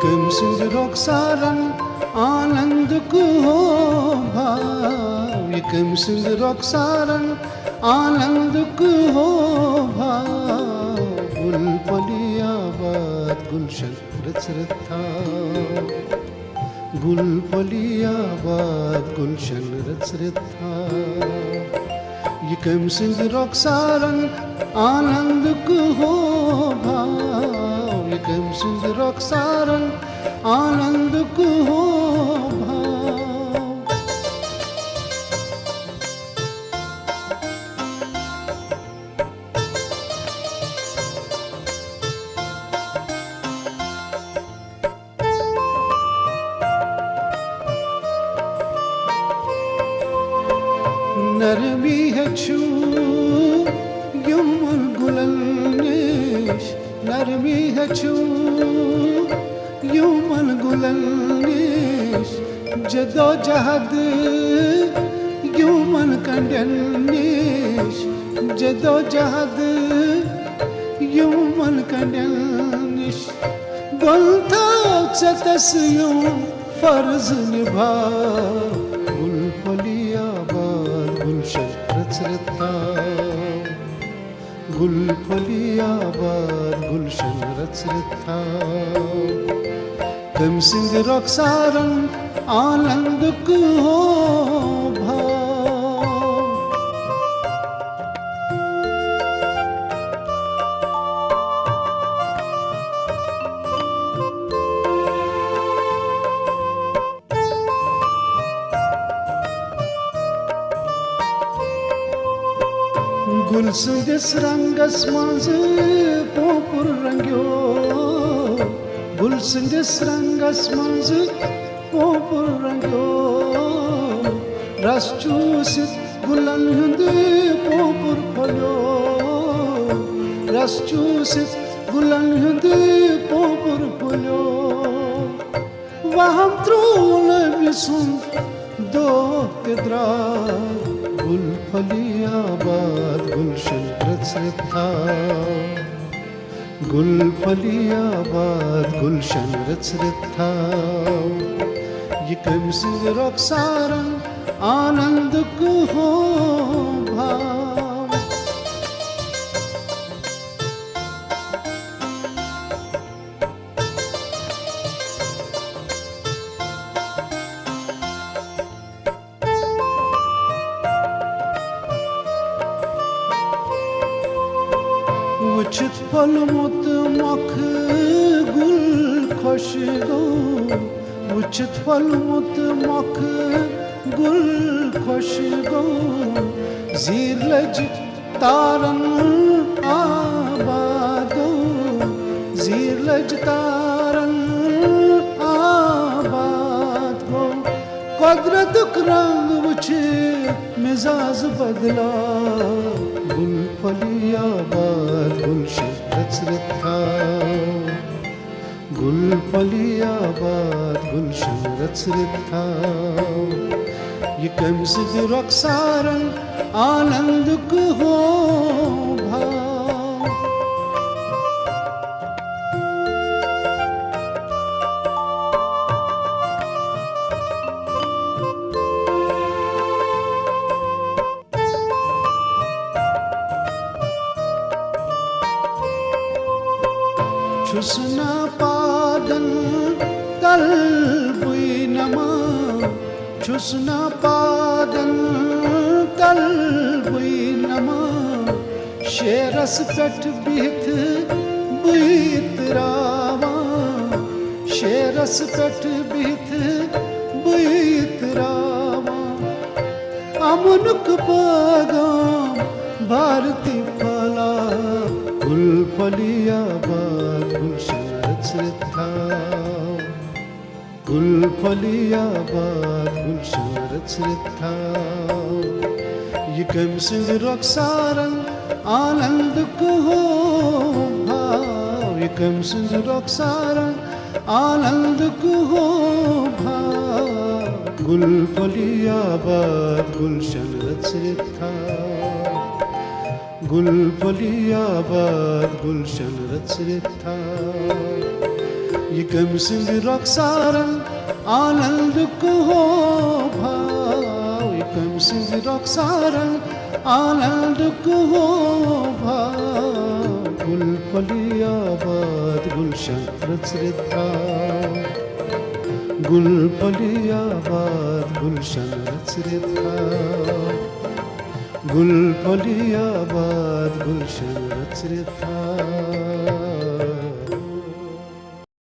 Yıkım sindir oksaran anandık ho bhav. Yıkım sindir oksaran anandık ho bhav. Gul paliyabad gulshan rachratha. Gul paliyabad gulshan rachratha. Yıkım sindir oksaran anandık ho bhav. Yıkım sindir oksaran anandık ho bhav. Narmi hai chu yumul gulanish. Narmi hai chu yumul gulanish. Jado jahad yumul kandanish. Jado jahad yumul kandanish. Golta chatas yum farz nibha. Gul paliyabad gulshan rachratha. Gul paliyabad gulshan rachratha. Yıkım sindir oksaran anandık ho bhav. Gul sindis rangas manzı popur rangyo. Gul sindis rangas manzı popur rangyo. Ras chusit gulan hündü popur phalyo. Ras chusit gulan hündü popur phalyo. Vaham trole visun do tedra. Gul paliyabad gulshan rachratha. Gul paliyabad gulshan rachratha. Yıkım sindir oksaran anandık ho bhav. Uçit palmut mak gul khosh go. Uçit palmut mak gul khosh go. Zir laj taran abad go. Zir laj taran abad go. Qadrat rang uçit mizaz badla. Gul paliyabad gulshan rachratha. Gul paliyabad gulshan rachratha. Yıkım sindir oksaran anandık ho bhav. Chusna padan kalbui nama. Chusna padan kalbui nama. Sheras pet bith buit rava. Sheras pet bith buit rava. Amunuk pagam bharti phala. Gul paliyabad gulshan rachratha. Gul paliyabad gulshan rachratha. Yıkım sindir oksaran anandık ho bhav. Yıkım sindir oksaran anandık ho bhav. Gul paliyabad gulshan rachratha. Gul paliyabad gulshan rachratha. यकम सिंध रॉक्सारन आनंद को हो भाव यकम सिंध रॉक्सारन आनंद को हो भाव गुल फलियाबाद गुलशन रचरिता गुल फलियाबाद गुलशन रचरिता गुल फलियाबाद गुलशन रचरिता